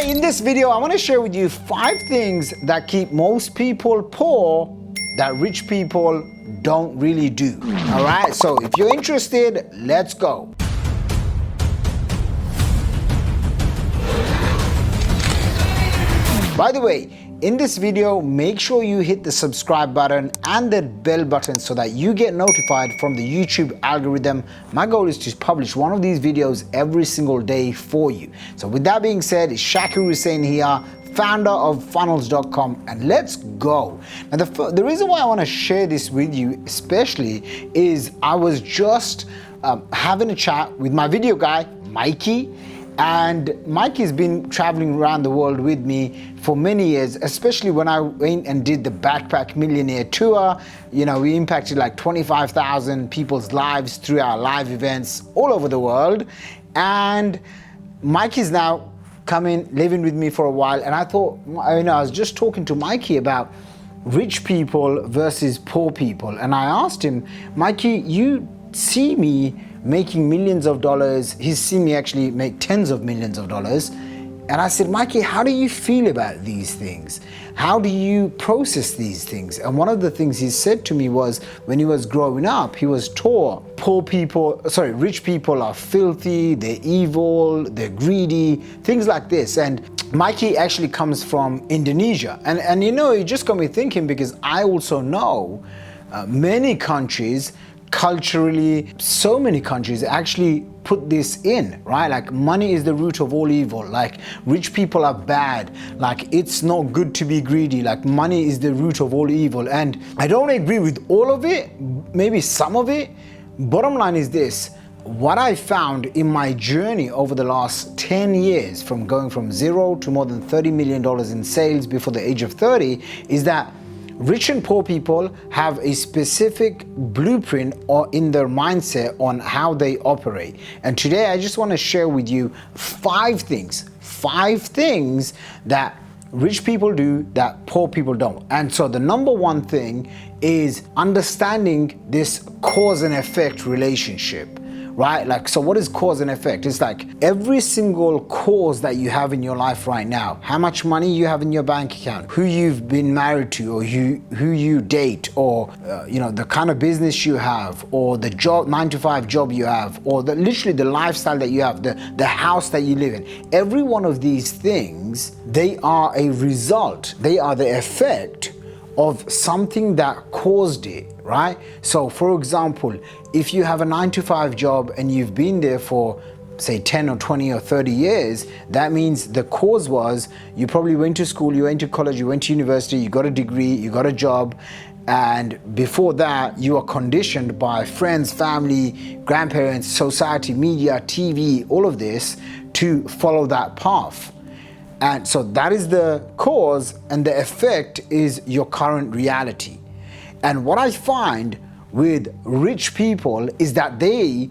Hey, in this video, I want to share with you 5 things that keep most people poor that rich people don't really do. All right, so if you're interested, let's go. By the way, in this video, make sure you hit the subscribe button and the bell button so that you get notified from the YouTube algorithm. My goal is to publish one of these videos every single day for you. So with that being said, it's Shaqir Hussyin here, founder of funnels.com, and let's go. Now the reason why I want to share this with you especially is I was just having a chat with my video guy, Mikey. And Mikey's been traveling around the world with me for many years, especially when I went and did the Backpack Millionaire tour. You know, we impacted like 25,000 people's lives through our live events all over the world. And Mikey's now coming, living with me for a while. And I thought, I was just talking to Mikey about rich people versus poor people. And I asked him, Mikey, you see me making millions of dollars. He's seen me actually make tens of millions of dollars. And I said, Mikey, how do you feel about these things? How do you process these things? And one of the things he said to me was, when he was growing up, he was taught rich people are filthy, they're evil, they're greedy, things like this. And Mikey actually comes from Indonesia. And you know, it just got me thinking, because I also know many countries, culturally, so many countries actually put this in, right? Like, money is the root of all evil. Like, rich people are bad. Like, it's not good to be greedy. Like, money is the root of all evil. And I don't agree with all of it, maybe some of it. Bottom line is this: what I found in my journey over the last 10 years, from going from zero to more than $30 million in sales before the age of 30, is that rich and poor people have a specific blueprint or in their mindset on how they operate. And today I just want to share with you 5 things that rich people do that poor people don't. And so the number one thing is understanding this cause and effect relationship. Right? Like, so what is cause and effect? It's like every single cause that you have in your life right now, how much money you have in your bank account, who you've been married to, or who you date, or the kind of business you have, or the job, 9-to-5 job you have, or literally the lifestyle that you have, the house that you live in. Every one of these things, they are a result. They are the effect of something that caused it, right? So for example, if you have a 9-to-5 job and you've been there for say 10 or 20 or 30 years, that means the cause was you probably went to school, you went to college, you went to university, you got a degree, you got a job, and before that you are conditioned by friends, family, grandparents, society, media, TV, all of this to follow that path. And so that is the cause, and the effect is your current reality. And what I find with rich people is that they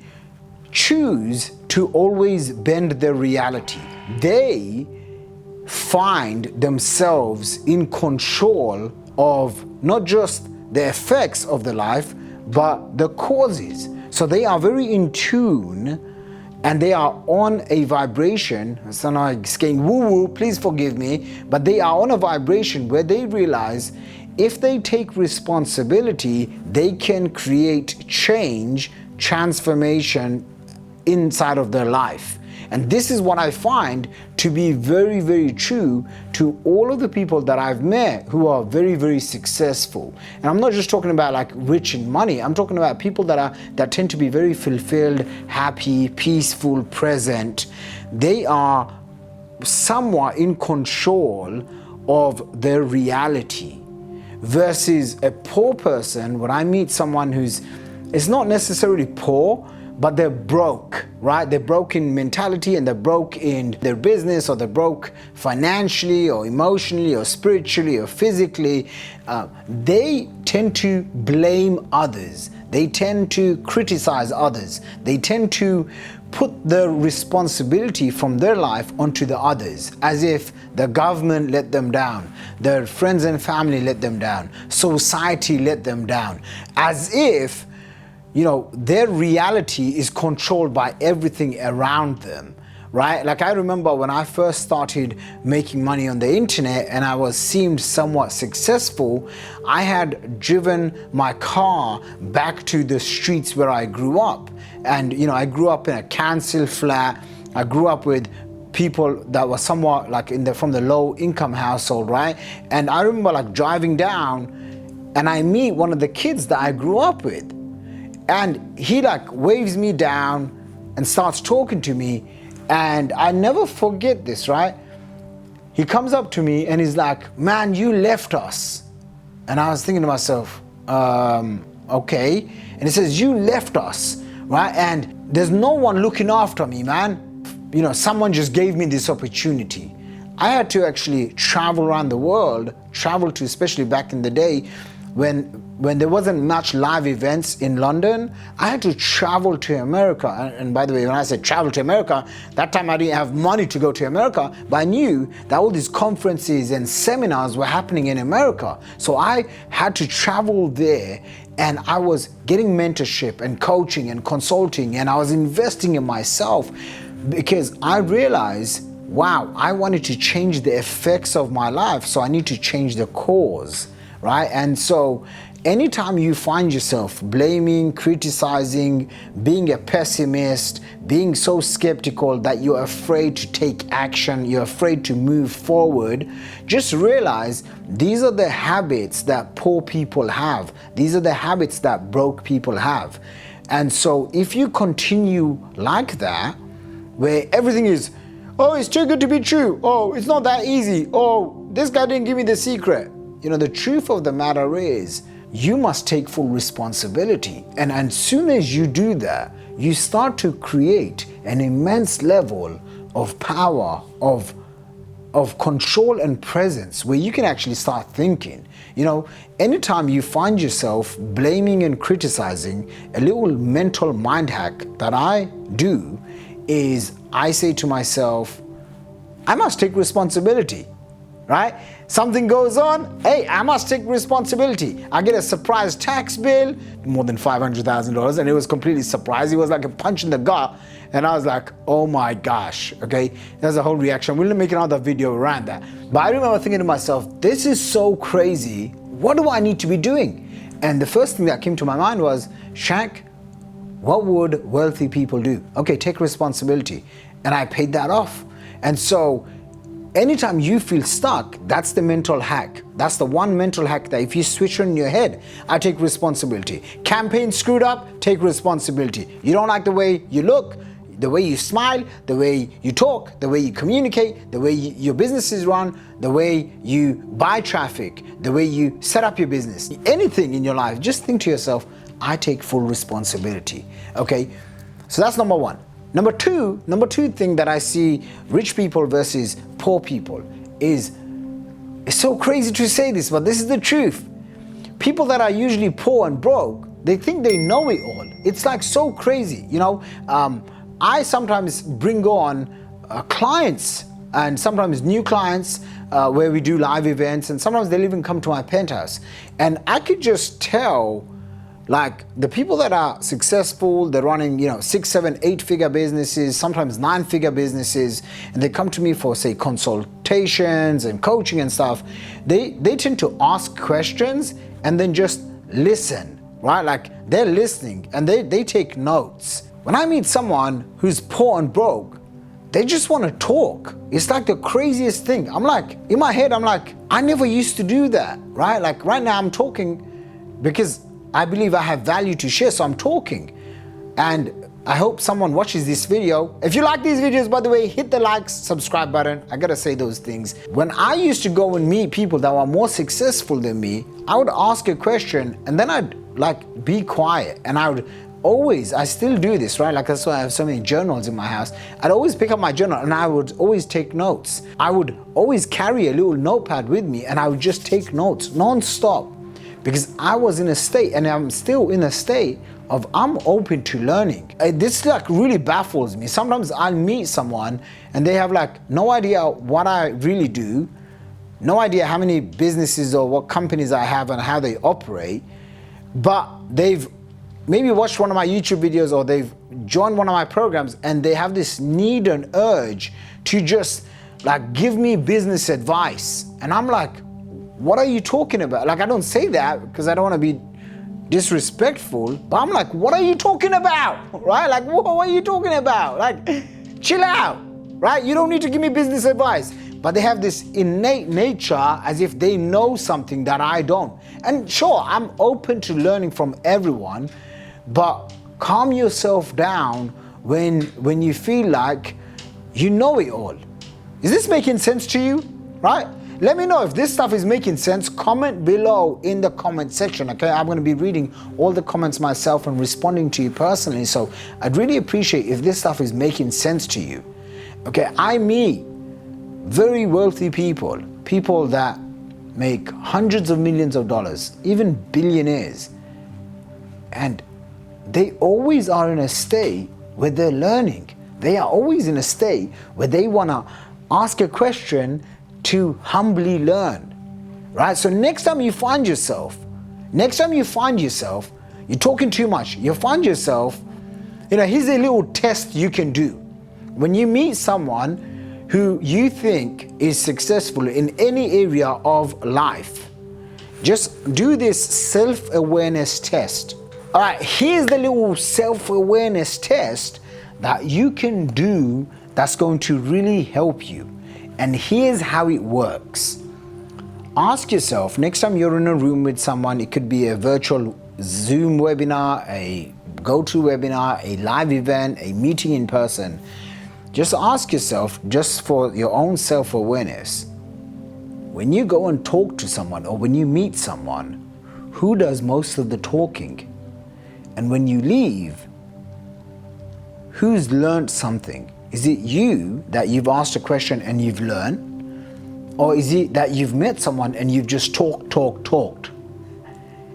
choose to always bend their reality. They find themselves in control of not just the effects of the life, but the causes. So they are very in tune, and they are on a vibration. So now it's getting woo-woo, please forgive me, but they are on a vibration where they realize if they take responsibility, they can create change, transformation inside of their life. And this is what I find to be very, very true to all of the people that I've met who are very, very successful. And I'm not just talking about like rich in money. I'm talking about people that tend to be very fulfilled, happy, peaceful, present. They are somewhat in control of their reality. Versus a poor person, when I meet someone who's not necessarily poor, but they're broke, right? They're broke in mentality, and they're broke in their business, or they're broke financially or emotionally or spiritually or physically. They tend to blame others. They tend to criticize others. They tend to put the responsibility from their life onto the others, as if the government let them down, their friends and family let them down, society let them down, as if their reality is controlled by everything around them, right? Like I remember when I first started making money on the internet and I seemed somewhat successful, I had driven my car back to the streets where I grew up. And you know, I grew up in a council flat. I grew up with people that were somewhat like from the low income household, right? And I remember like driving down and I meet one of the kids that I grew up with, and he like waves me down and starts talking to me, and I never forget this, right? He comes up to me and he's like, man, you left us. And I was thinking to myself, okay. And he says, you left us, right? And there's no one looking after me, man. You know, someone just gave me this opportunity. I had to actually travel around the world, travel to, especially back in the day when there wasn't much live events in London, I had to travel to America. And by the way, when I said travel to America, that time I didn't have money to go to America, but I knew that all these conferences and seminars were happening in America. So I had to travel there, and I was getting mentorship and coaching and consulting, and I was investing in myself because I realized, wow, I wanted to change the effects of my life, so I need to change the cause, right? And so anytime you find yourself blaming, criticizing, being a pessimist, being so skeptical that you're afraid to take action, you're afraid to move forward, just realize these are the habits that poor people have. These are the habits that broke people have. And so if you continue like that, where everything is, oh, it's too good to be true. Oh, it's not that easy. Oh, this guy didn't give me the secret. You know, the truth of the matter is, you must take full responsibility. And as soon as you do that, you start to create an immense level of power, of control and presence, where you can actually start thinking. You know, anytime you find yourself blaming and criticizing, a little mental mind hack that I do is I say to myself, I must take responsibility, right? Something goes on, hey, I must take responsibility. I get a surprise tax bill, more than $500,000, and it was completely surprising. It was like a punch in the gut, and I was like, oh my gosh, okay? There's a whole reaction. We'll make another video around that. But I remember thinking to myself, this is so crazy. What do I need to be doing? And the first thing that came to my mind was, Shaq, what would wealthy people do? Okay, take responsibility. And I paid that off. And so anytime you feel stuck, that's the mental hack. That's the one mental hack that if you switch on in your head, I take responsibility. Campaign screwed up, take responsibility. You don't like the way you look, the way you smile, the way you talk, the way you communicate, the way your business is run, the way you buy traffic, the way you set up your business. Anything in your life, just think to yourself, I take full responsibility, okay? So that's number one. Number two thing that I see rich people versus poor people is, it's so crazy to say this, but this is the truth. People that are usually poor and broke, they think they know it all. It's like so crazy, you know? I sometimes bring on clients, and sometimes new clients where we do live events, and sometimes they'll even come to my penthouse. And I could just tell, like, the people that are successful, they're running, you know, 6, 7, 8-figure businesses, sometimes 9-figure businesses, and they come to me for, say, consultations and coaching and stuff. They tend to ask questions and then just listen, right? Like, they're listening and they take notes. When I meet someone who's poor and broke, they just want to talk. It's like the craziest thing. I'm like, in my head, I'm like, I never used to do that, right? Like right now I'm talking because I believe I have value to share, so I'm talking. And I hope someone watches this video. If you like these videos, by the way, hit the like, subscribe button. I gotta say those things. When I used to go and meet people that were more successful than me, I would ask a question and then I'd like be quiet, and I would always, I still do this, right? Like that's why I have so many journals in my house. I'd always pick up my journal and I would always take notes. I would always carry a little notepad with me and I would just take notes non-stop, because I was in a state, and I'm still in a state of I'm open to learning. This like really baffles me. Sometimes I'll meet someone and they have like no idea what I really do, no idea how many businesses or what companies I have and how they operate, but they've maybe watched one of my YouTube videos, or they've join one of my programs and they have this need and urge to just like give me business advice. And I'm like, what are you talking about? Like, I don't say that because I don't want to be disrespectful, but I'm like, what are you talking about? Right? Like, what are you talking about? Like, chill out, right? You don't need to give me business advice. But they have this innate nature as if they know something that I don't. And sure, I'm open to learning from everyone, but calm yourself down when you feel like you know it all. Is this making sense to you? Right? Let me know if this stuff is making sense. Comment below in the comment section, okay? I'm gonna be reading all the comments myself and responding to you personally. So I'd really appreciate if this stuff is making sense to you. Okay, I meet very wealthy people that make hundreds of millions of dollars, even billionaires. And they always are in a state where they're learning. They are always in a state where they wanna ask a question to humbly learn, right? So next time you find yourself, you're talking too much, you find yourself, here's a little test you can do. When you meet someone who you think is successful in any area of life, just do this self-awareness test. All right, here's the little self-awareness test that you can do that's going to really help you. And here's how it works. Ask yourself, next time you're in a room with someone, it could be a virtual Zoom webinar, a GoToWebinar, a live event, a meeting in person, just ask yourself, just for your own self-awareness, when you go and talk to someone or when you meet someone, who does most of the talking? And when you leave, who's learned something? Is it you that you've asked a question and you've learned? Or is it that you've met someone and you've just talked?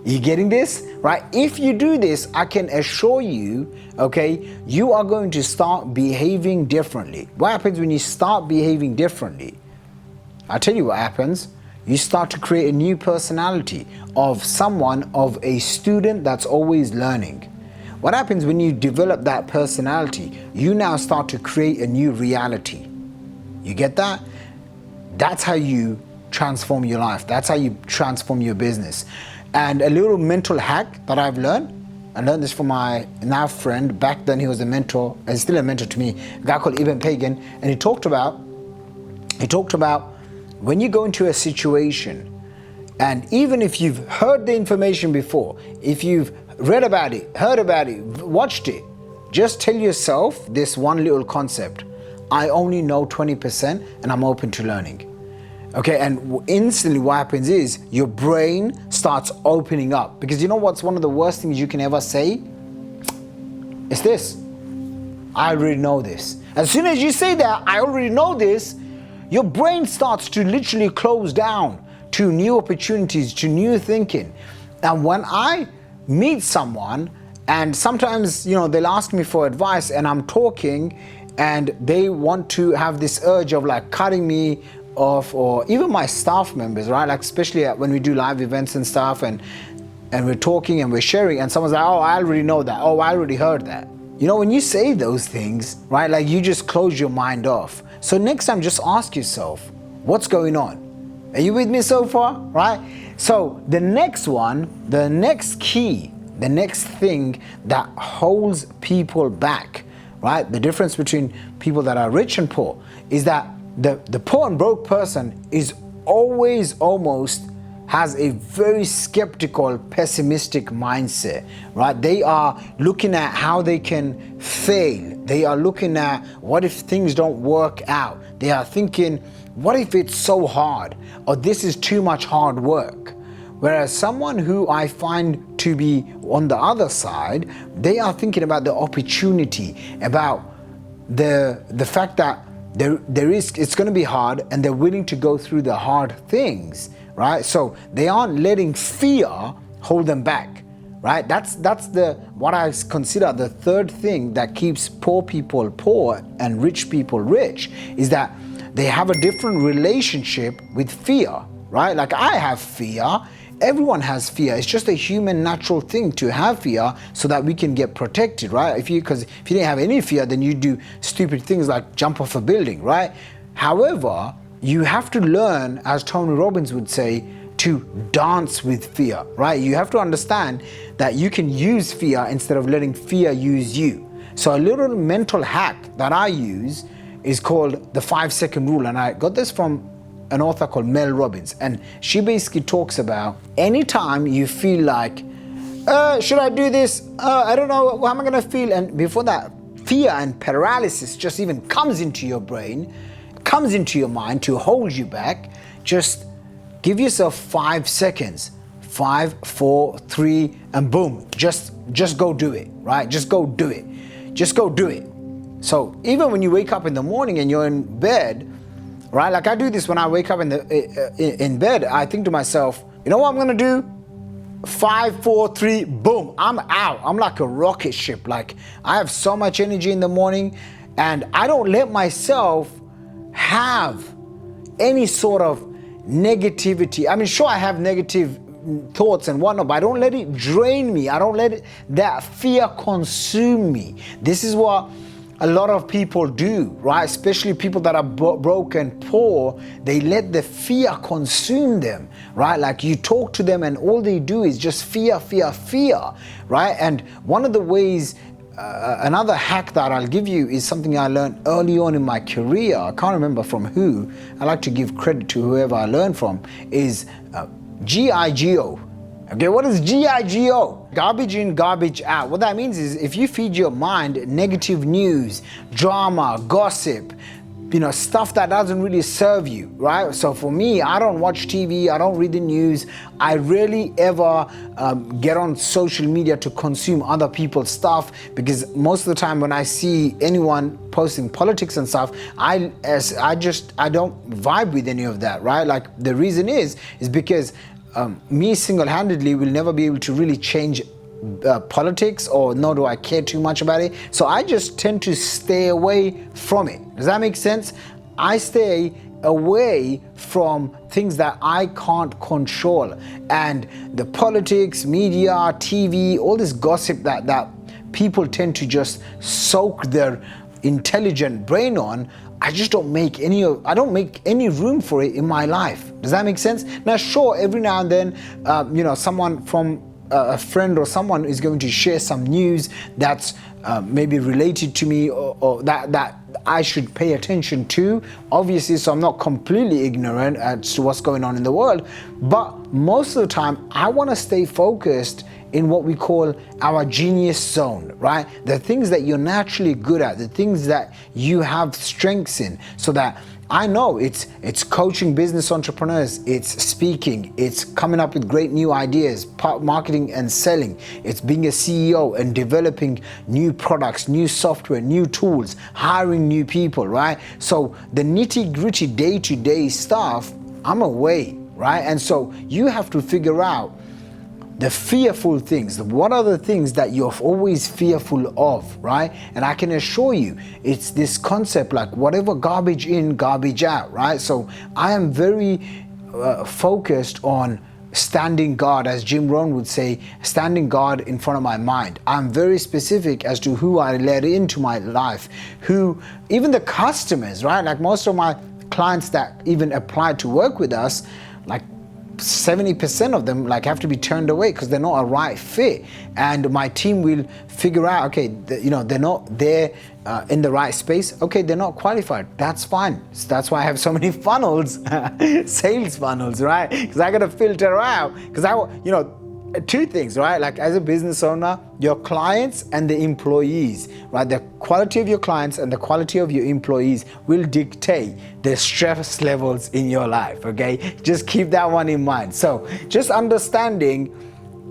You getting this? Right? If you do this, I can assure you, okay, you are going to start behaving differently. What happens when you start behaving differently? I'll tell you what happens. You start to create a new personality of a student that's always learning. What happens when you develop that personality? You now start to create a new reality. You get that? That's how you transform your life. That's how you transform your business. And a little mental hack that I've learned, I learned this from my now friend. Back then he was a mentor, and still a mentor to me, a guy called Ibn Pagan, and he talked about when you go into a situation, and even if you've heard the information before, if you've read about it, heard about it, watched it, just tell yourself this one little concept: I only know 20% and I'm open to learning. Okay, and instantly what happens is your brain starts opening up. Because you know what's one of the worst things you can ever say? It's this: I already know this. As soon as you say that, I already know this, your brain starts to literally close down to new opportunities, to new thinking. And when I meet someone, and sometimes, they'll ask me for advice and I'm talking and they want to have this urge of like cutting me off, or even my staff members, right? Like especially when we do live events and stuff and we're talking and we're sharing and someone's like, oh, I already know that. Oh, I already heard that. When you say those things, right? Like you just close your mind off. So next time, just ask yourself, what's going on? Are you with me so far, right? So the next one, the next key, the next thing that holds people back, right? The difference between people that are rich and poor is that the poor and broke person is always almost has a very skeptical, pessimistic mindset, right? They are looking at how they can fail. They are looking at what if things don't work out. They are thinking, what if it's so hard? Or this is too much hard work. Whereas someone who I find to be on the other side, they are thinking about the opportunity, about the fact that it's going to be hard and they're willing to go through the hard things, right? So they aren't letting fear hold them back, right? That's what I consider the third thing that keeps poor people poor and rich people rich, is that they have a different relationship with fear, right? Like I have fear everyone has fear. It's just a human natural thing to have fear so that we can get protected, right? Because if you didn't have any fear, then you do stupid things like jump off a building, right? However, you have to learn, as Tony Robbins would say, to dance with fear, right? You have to understand that you can use fear instead of letting fear use you. So a little mental hack that I use is called the 5-second rule. And I got this from an author called Mel Robbins. And she basically talks about anytime you feel like, should I do this? I don't know, how am I gonna feel? And before that, fear and paralysis just even comes into your brain, comes into your mind to hold you back, just give yourself 5 seconds. 5, 4, 3, and boom, just go do it, right? Just go do it. Just go do it. So even when you wake up in the morning and you're in bed, right? Like I do this when I wake up in bed, I think to myself, you know what I'm gonna do? 5, 4, 3, boom, I'm out. I'm like a rocket ship. Like I have so much energy in the morning and I don't let myself have any sort of negativity. I mean, sure, I have negative thoughts and whatnot, but I don't let it drain me. I don't let that fear consume me. This is what a lot of people do, right? Especially people that are broke and poor, they let the fear consume them, right? Like you talk to them and all they do is just fear, fear, fear, right? And one of the ways, another hack that I'll give you is something I learned early on in my career. I can't remember from who. I like to give credit to whoever I learned from, is GIGO. Okay, what is GIGO? Garbage in, garbage out. What that means is if you feed your mind negative news, drama, gossip, stuff that doesn't really serve you, right? So for me, I don't watch TV, I don't read the news. I rarely ever get on social media to consume other people's stuff, because most of the time when I see anyone posting politics and stuff, I don't vibe with any of that, right? Like the reason is because me single-handedly will never be able to really change politics, or nor do I care too much about it. So I just tend to stay away from it. Does that make sense? I stay away from things that I can't control. And the politics, media, TV, all this gossip that people tend to just soak their intelligent brain on, I don't make any room for it in my life. Does that make sense? Now, sure, every now and then, someone from a friend or someone is going to share some news that's maybe related to me, or that I should pay attention to, obviously, so I'm not completely ignorant as to what's going on in the world. But most of the time, I want to stay focused in what we call our genius zone, right? The things that you're naturally good at, the things that you have strengths in, so that I know it's coaching business entrepreneurs, it's speaking, it's coming up with great new ideas, marketing and selling, it's being a CEO and developing new products, new software, new tools, hiring new people, right? So the nitty-gritty day-to-day stuff, I'm away, right? And so you have to figure out the fearful things. What are the things that you're always fearful of, right? And I can assure you, it's this concept like whatever garbage in, garbage out, right? So I am very focused on standing guard, as Jim Rohn would say, standing guard in front of my mind. I'm very specific as to who I let into my life, even the customers, right? Like most of my clients that even apply to work with us, like 70% of them have to be turned away because they're not a right fit, and my team will figure out, okay, they're not there in the right space, okay, they're not qualified, that's fine. So that's why I have so many funnels, sales funnels, right? Because I gotta filter out, because two things, right? Like as a business owner, your clients and the employees, right? The quality of your clients and the quality of your employees will dictate the stress levels in your life, okay? Just keep that one in mind. So just understanding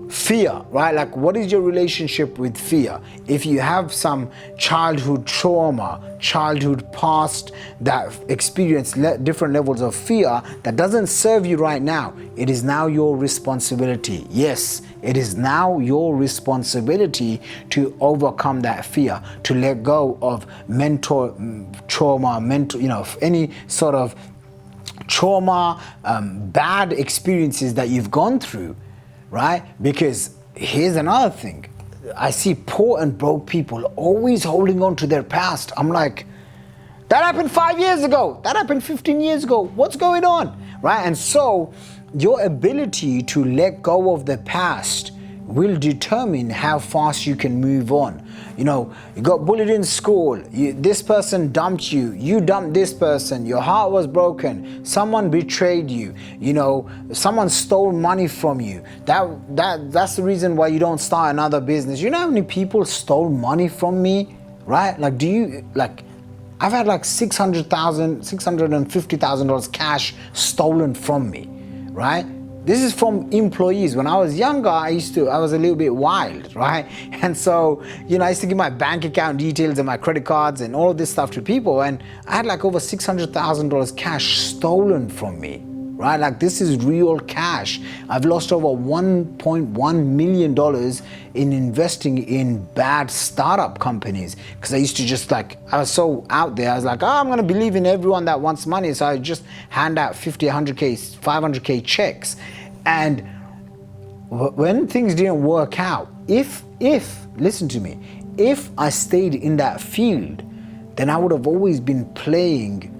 fear, right? Like what is your relationship with fear? If you have some childhood trauma, childhood past that experience different levels of fear that doesn't serve you right now, it is now your responsibility. Yes, it is now your responsibility to overcome that fear, to let go of mental trauma, any sort of trauma, bad experiences that you've gone through, right? Because here's another thing. I see poor and broke people always holding on to their past. I'm like, that happened 5 years ago. That happened 15 years ago. What's going on, right? And so your ability to let go of the past will determine how fast you can move on. You know, you got bullied in school, this person dumped you, you dumped this person, your heart was broken, someone betrayed you, you know, someone stole money from you. That's the reason why you don't start another business. You know how many people stole money from me, right? Like, I've had like $650,000 cash stolen from me, right? This is from employees. When I was younger, I was a little bit wild, right? And so, you know, I used to give my bank account details and my credit cards and all of this stuff to people. And I had like over $600,000 cash stolen from me, right? Like, this is real cash. I've lost over $1.1 million in investing in bad startup companies. Because I used to just like, I was so out there. I was like, oh, I'm going to believe in everyone that wants money. So I just hand out 50, 100K, 500K checks. And when things didn't work out, if, listen to me, if I stayed in that field, then I would have always been playing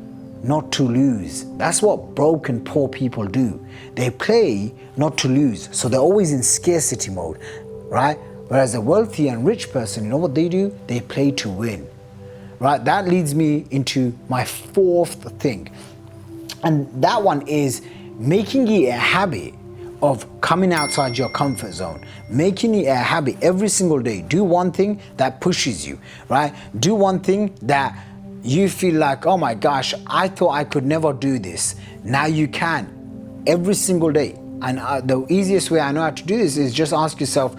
not to lose. That's what broke and poor people do. They play not to lose. So they're always in scarcity mode, right? Whereas a wealthy and rich person, you know what they do? They play to win, right? That leads me into my fourth thing. And that one is making it a habit of coming outside your comfort zone, making it a habit every single day. Do one thing that pushes you, right? Do one thing that you feel like, oh my gosh, I thought I could never do this. Now you can, every single day. And the easiest way I know how to do this is just ask yourself,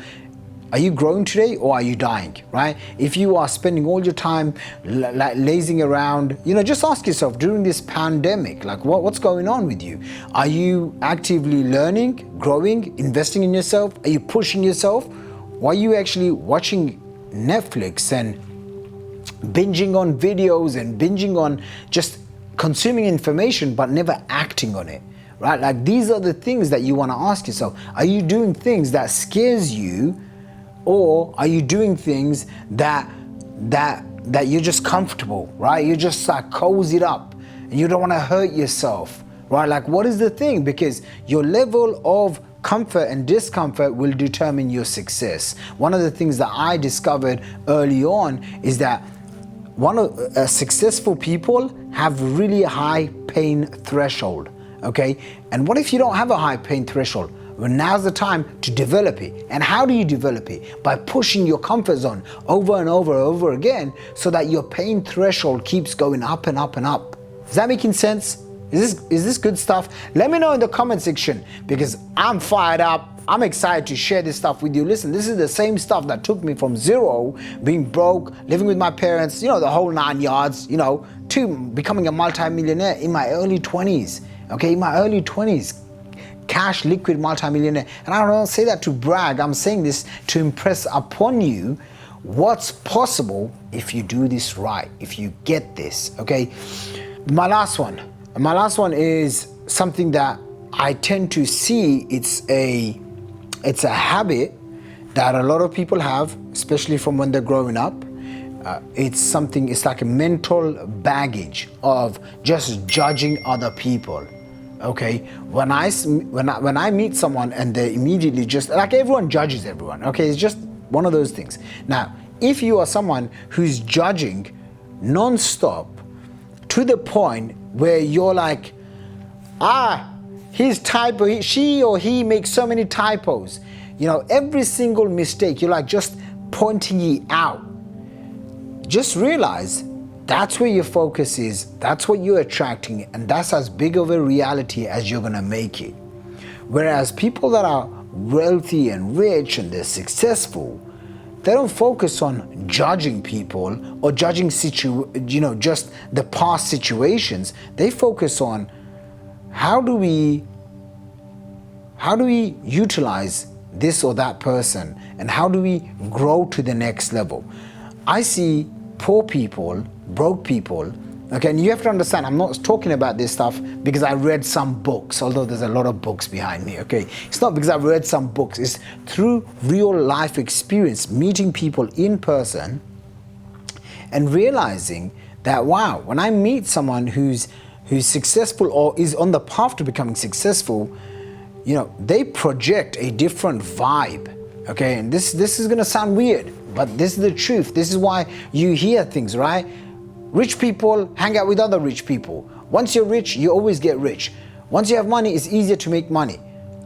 are you growing today or are you dying, right? If you are spending all your time like lazing around, you know, just ask yourself during this pandemic, like what's going on with you? Are you actively learning, growing, investing in yourself? Are you pushing yourself? Or are you actually watching Netflix and binging on videos and binging on just consuming information but never acting on it, right? Like, these are the things that you want to ask yourself. Are you doing things that scares you? Or are you doing things that you're just comfortable, right? You're just like cozied up and you don't want to hurt yourself, right? Like, what is the thing? Because your level of comfort and discomfort will determine your success. One of the things that I discovered early on is that successful people have really high pain threshold, okay? And what if you don't have a high pain threshold? Well, now's the time to develop it. And how do you develop it? By pushing your comfort zone over and over and over again so that your pain threshold keeps going up and up and up. Is that making sense? Is this good stuff? Let me know in the comment section, because I'm fired up. I'm excited to share this stuff with you. Listen, this is the same stuff that took me from zero, being broke, living with my parents, you know, the whole 9 yards, you know, to becoming a multi-millionaire in my early 20s. Okay, in my early 20s. Cash liquid multimillionaire. And I don't say that to brag. I'm saying this to impress upon you what's possible if you do this right, if you get this, okay? My last one is something that I tend to see. It's a habit that a lot of people have, especially from when they're growing up. It's like a mental baggage of just judging other people. Okay, when I meet someone and they immediately just, like, everyone judges everyone, okay? It's just one of those things. Now, if you are someone who's judging non-stop to the point where you're like, she or he makes so many typos, you know, every single mistake, you're like just pointing it out. Just realize that's where your focus is, that's what you're attracting, and that's as big of a reality as you're gonna make it. Whereas people that are wealthy and rich and they're successful, they don't focus on judging people or judging just the past situations. They focus on how do we utilize this or that person, and how do we grow to the next level. I see poor people, broke people, Okay, and you have to understand, I'm not talking about this stuff because I read some books, although there's a lot of books behind me, okay? It's not because I've read some books, it's through real life experience, meeting people in person and realizing that, wow, when I meet someone who's successful or is on the path to becoming successful, you know, they project a different vibe, okay? And this is gonna sound weird, but this is the truth. This is why you hear things, right? Rich people hang out with other rich people. Once you're rich, you always get rich. Once you have money, it's easier to make money.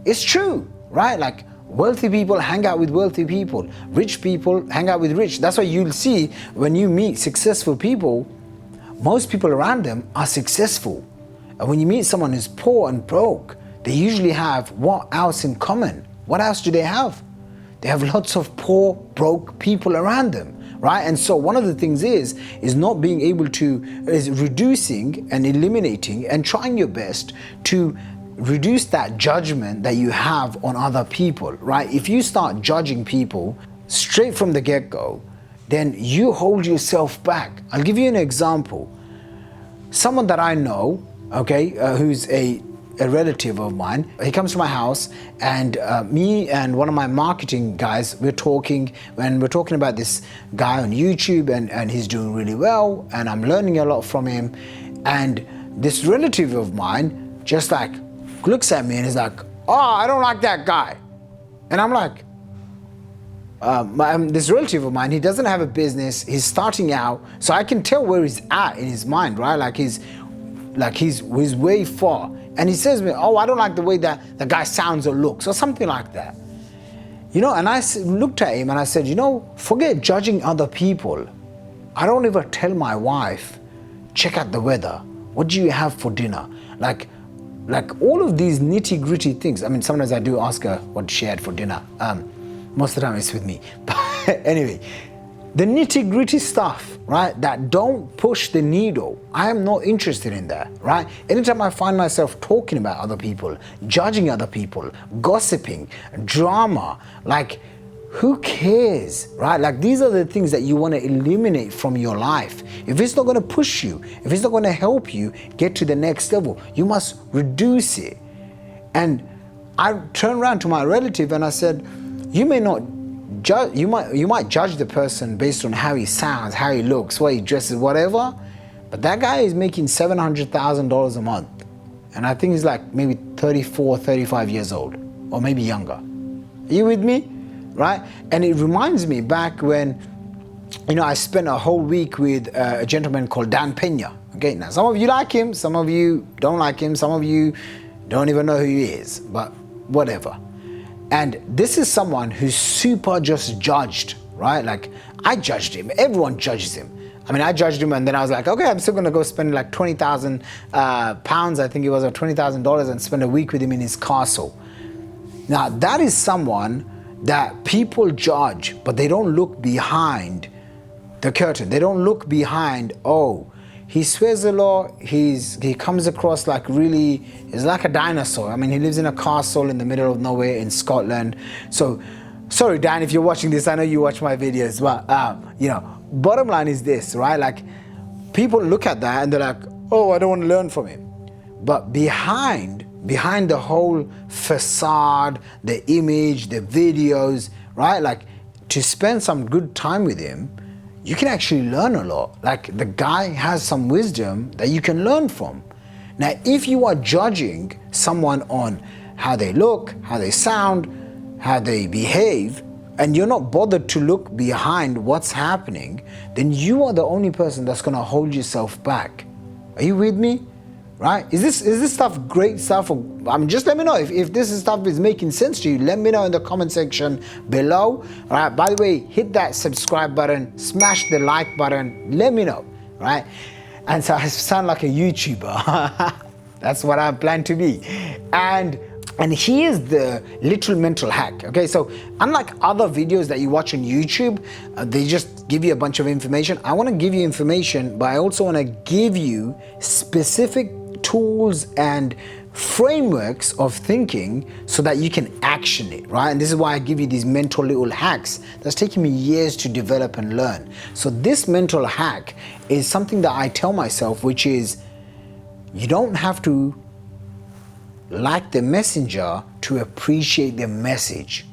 It's true, right? Like wealthy people hang out with wealthy people. Rich people hang out with rich. That's why you'll see when you meet successful people, most people around them are successful. And when you meet someone who's poor and broke, they usually have what else in common? What else do they have? They have lots of poor, broke people around them. Right? And so one of the things is not being able to, is reducing and eliminating and trying your best to reduce that judgment that you have on other people, right? If you start judging people straight from the get-go, then you hold yourself back. I'll give you an example. Someone that I know, okay, who's a relative of mine, he comes to my house and me and one of my marketing guys, we're talking about this guy on YouTube and he's doing really well and I'm learning a lot from him. And this relative of mine just like looks at me and is like, oh, I don't like that guy. And I'm like, this relative of mine, he doesn't have a business, he's starting out, so I can tell where he's at in his mind, right? Like he's way far. And he says to me, oh, I don't like the way that the guy sounds or looks or something like that. You know, and I looked at him and I said, you know, forget judging other people. I don't ever tell my wife, check out the weather. What do you have for dinner? Like all of these nitty gritty things. I mean, sometimes I do ask her what she had for dinner. Most of the time it's with me. But anyway, the nitty gritty stuff, right, that don't push the needle, I am not interested in that, right? Anytime I find myself talking about other people, judging other people, gossiping, drama, like who cares, right? Like these are the things that you want to eliminate from your life. If it's not going to push you, if it's not going to help you get to the next level, you must reduce it. And I turned around to my relative and I said, you may not judge, you might judge the person based on how he sounds, how he looks, what he dresses, whatever, but that guy is making $700,000 a month. And I think he's like maybe 34, 35 years old, or maybe younger. Are you with me? Right? And it reminds me back when, you know, I spent a whole week with a gentleman called Dan Pena. Okay, now some of you like him, some of you don't like him, some of you don't even know who he is, but whatever. And this is someone who's super just judged, right? Like I judged him, everyone judges him. I mean, I judged him and then I was like, okay, I'm still gonna go spend like 20,000 pounds, I think it was, or $20,000 and spend a week with him in his castle. Now that is someone that people judge, but they don't look behind the curtain. They don't look behind, oh, he swears a lot, he comes across like really, he's like a dinosaur. I mean, he lives in a castle in the middle of nowhere in Scotland. So, sorry Dan, if you're watching this, I know you watch my videos, but you know, bottom line is this, right? Like, people look at that and they're like, oh, I don't want to learn from him. But behind the whole facade, the image, the videos, right? Like, to spend some good time with him, you can actually learn a lot. Like, the guy has some wisdom that you can learn from. Now, if you are judging someone on how they look, how they sound, how they behave, and you're not bothered to look behind what's happening, then you are the only person that's gonna hold yourself back. Are you with me? Right? Is this stuff great stuff? I mean, just let me know if this stuff is making sense to you. Let me know in the comment section below. All right. By the way, hit that subscribe button, smash the like button. Let me know. Right? And so I sound like a YouTuber. That's what I plan to be. And here's the literal mental hack. Okay, so unlike other videos that you watch on YouTube, they just give you a bunch of information. I want to give you information, but I also want to give you specific tools and frameworks of thinking so that you can action it, right? And this is why I give you these mental little hacks that's taken me years to develop and learn. So this mental hack is something that I tell myself, which is you don't have to like the messenger to appreciate the message,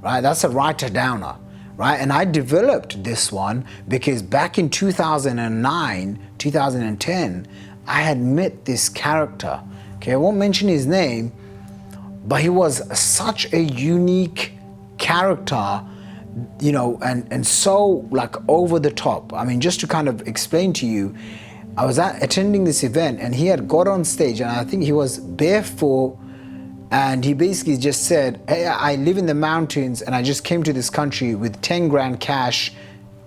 right? That's a writer-downer, right? And I developed this one because back in 2009, 2010, I had met this character. Okay, I won't mention his name, but he was such a unique character, you know, and so like over the top. I mean, just to kind of explain to you, I was attending this event and he had got on stage and I think he was barefoot and he basically just said, hey, I live in the mountains and I just came to this country with 10 grand cash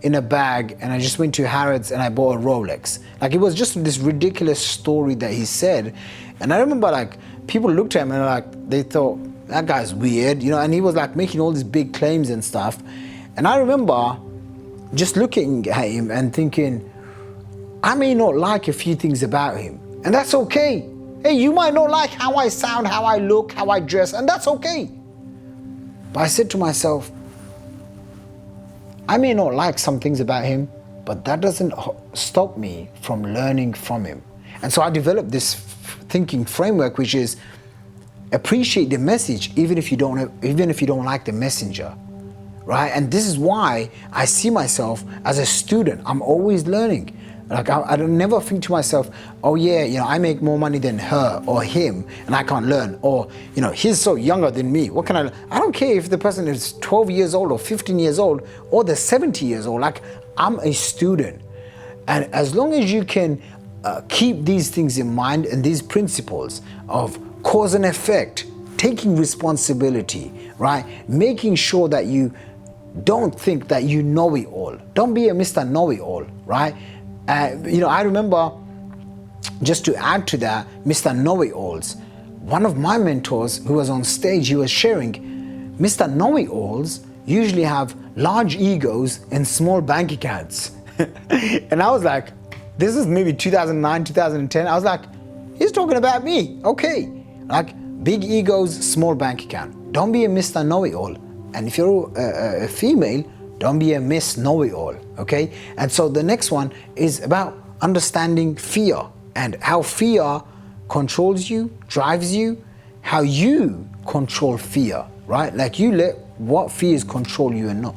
in a bag and I just went to Harrods and I bought a Rolex. Like, it was just this ridiculous story that he said. And I remember like people looked at him and like they thought, that guy's weird, you know, and he was like making all these big claims and stuff. And I remember just looking at him and thinking, I may not like a few things about him, and that's okay. Hey, you might not like how I sound, how I look, how I dress, and that's okay. But I said to myself, I may not like some things about him, but that doesn't stop me from learning from him. And so I developed this thinking framework, which is appreciate the message even if you don't like the messenger, right? And this is why I see myself as a student. I'm always learning. Like I don't never think to myself, oh yeah, you know, I make more money than her or him and I can't learn, or you know, he's so younger than me. What can I learn? I don't care if the person is 12 years old or 15 years old or they're 70 years old. Like, I'm a student, and as long as you can keep these things in mind and these principles of cause and effect, taking responsibility, right? Making sure that you don't think that you know it all. Don't be a Mr. Know-it-all, right? You know, I remember, just to add to that, Mr. Know-it-alls, one of my mentors who was on stage, he was sharing, Mr. Know-it-alls usually have large egos and small bank accounts. And I was like, this is maybe 2009, 2010. I was like, he's talking about me. Okay. Like, big egos, small bank account. Don't be a Mr. Know-it-all. And if you're a female, don't be a Miss Know-it-all, okay? And so the next one is about understanding fear and how fear controls you, drives you, how you control fear, right? Like, you let what fears control you and not.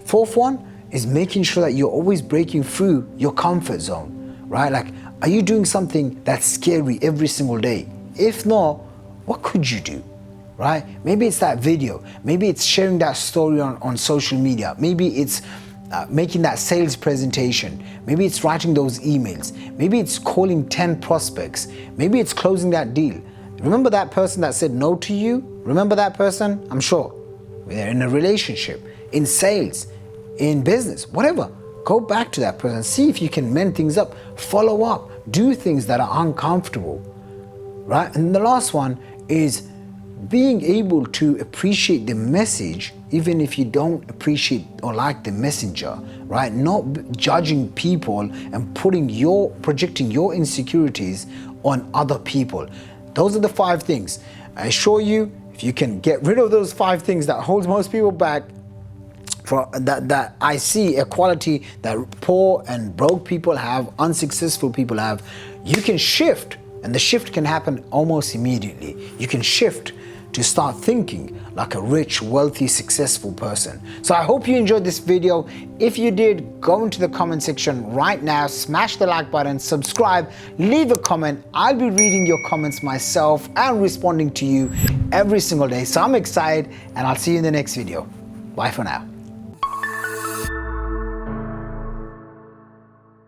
Fourth one is making sure that you're always breaking through your comfort zone, right? Like, are you doing something that's scary every single day? If not, what could you do? Right? Maybe it's that video. Maybe it's sharing that story on social media. Maybe it's making that sales presentation. Maybe it's writing those emails. Maybe it's calling 10 prospects. Maybe it's closing that deal. Remember that person that said no to you? Remember that person? I'm sure. They're in a relationship, in sales, in business, whatever. Go back to that person. See if you can mend things up. Follow up. Do things that are uncomfortable. Right? And the last one is being able to appreciate the message even if you don't appreciate or like the messenger, right? Not judging people and projecting your insecurities on other people. Those are the 5 things. I assure you, if you can get rid of those 5 things that holds most people back, that I see a quality that poor and broke people have, unsuccessful people have, you can shift, and the shift can happen almost immediately. You can shift to start thinking like a rich, wealthy, successful person. So I hope you enjoyed this video. If you did, go into the comment section right now, smash the like button, subscribe, leave a comment. I'll be reading your comments myself and responding to you every single day. So I'm excited, and I'll see you in the next video. Bye for now.